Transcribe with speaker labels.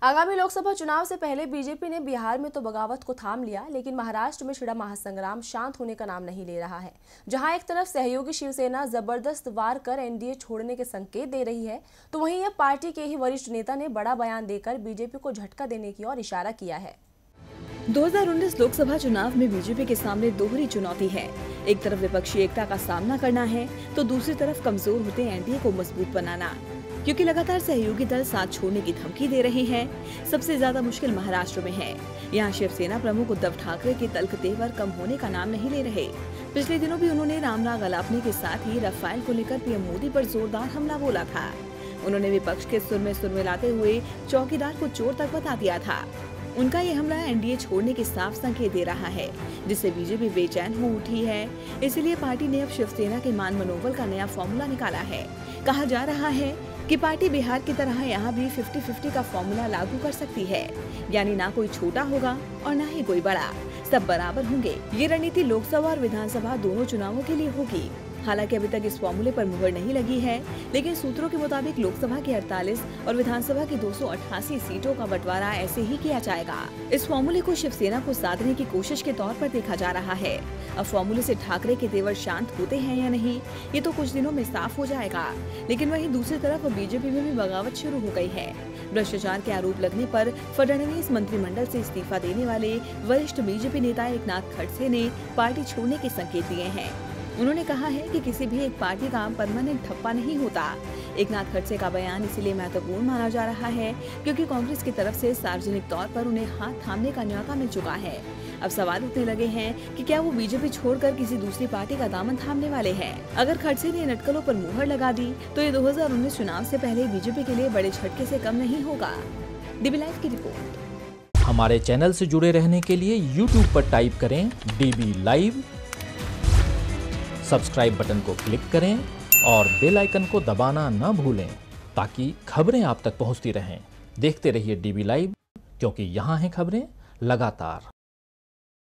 Speaker 1: आगामी लोकसभा चुनाव से पहले बीजेपी ने बिहार में तो बगावत को थाम लिया, लेकिन महाराष्ट्र में छिड़ा महासंग्राम शांत होने का नाम नहीं ले रहा है। जहां एक तरफ सहयोगी शिवसेना जबरदस्त वार कर एनडीए छोड़ने के संकेत दे रही है, तो वहीं अब पार्टी के ही वरिष्ठ नेता ने बड़ा बयान देकर बीजेपी को झटका देने की ओर इशारा किया है।
Speaker 2: 2019 लोकसभा चुनाव में बीजेपी के सामने दोहरी चुनौती है। एक तरफ विपक्षी एकता का सामना करना है, तो दूसरी तरफ कमजोर होते एनडीए को मजबूत बनाना। क्योंकि लगातार सहयोगी दल साथ छोड़ने की धमकी दे रहे हैं। सबसे ज्यादा मुश्किल महाराष्ट्र में है। यहाँ शिवसेना प्रमुख उद्धव ठाकरे के तल्ख तेवर कम होने का नाम नहीं ले रहे। पिछले दिनों भी उन्होंने रामराग अलापने के साथ ही राफेल को लेकर पीएम मोदी पर जोरदार हमला बोला था। उन्होंने विपक्ष के सुर में मिलाते हुए चौकीदार को चोर तक बता दिया था। उनका ये हमला एनडीए छोड़ने के साफ संकेत दे रहा है, जिससे बीजेपी बेचैन हो उठी है। इसलिए पार्टी ने अब शिवसेना के मान मनोबल का नया फॉर्मूला निकाला है। कहा जा रहा है कि पार्टी बिहार की तरह यहाँ भी 50-50 का फॉर्मूला लागू कर सकती है, यानी ना कोई छोटा होगा और ना ही कोई बड़ा, सब बराबर होंगे। ये रणनीति लोकसभा और विधानसभा दोनों चुनावों के लिए होगी। हालांकि अभी तक इस फॉर्मूले पर मुहर नहीं लगी है, लेकिन सूत्रों के मुताबिक लोकसभा की 48 और विधानसभा की 288 सीटों का बंटवारा ऐसे ही किया जाएगा। इस फॉर्मूले को शिवसेना को साधने की कोशिश के तौर पर देखा जा रहा है। अब फॉर्मूले से ठाकरे के तेवर शांत होते हैं या नहीं, ये तो कुछ दिनों में साफ हो जाएगा। लेकिन वहीं दूसरी तरफ बीजेपी में भी बगावत शुरू हो गई है। भ्रष्टाचार के आरोप लगने पर फडणवीस मंत्रिमंडल से इस्तीफा देने वाले वरिष्ठ बीजेपी नेता एकनाथ खड़से ने पार्टी छोड़ने के संकेत दिए हैं। उन्होंने कहा है कि किसी भी एक पार्टी का परमानेंट ठप्पा नहीं होता। एकनाथ खड़से का बयान इसीलिए महत्वपूर्ण माना जा रहा है क्योंकि कांग्रेस की तरफ से सार्वजनिक तौर पर उन्हें हाथ थामने का न्यौता मिल चुका है। अब सवाल उठने लगे हैं कि क्या वो बीजेपी छोड़कर किसी दूसरी पार्टी का दामन थामने वाले हैं। अगर खड़से ने इन अटकलों पर मुहर लगा दी तो ये 2019 चुनाव से पहले बीजेपी के लिए बड़े झटके से कम नहीं होगा। डीबी लाइव की रिपोर्ट।
Speaker 3: हमारे चैनल से जुड़े रहने के लिए YouTube पर टाइप करें DB लाइव, सब्सक्राइब बटन को क्लिक करें और बेल आइकन को दबाना न भूलें ताकि खबरें आप तक पहुंचती रहें। देखते रहिए DB लाइव, क्योंकि यहाँ हैं खबरें लगातार।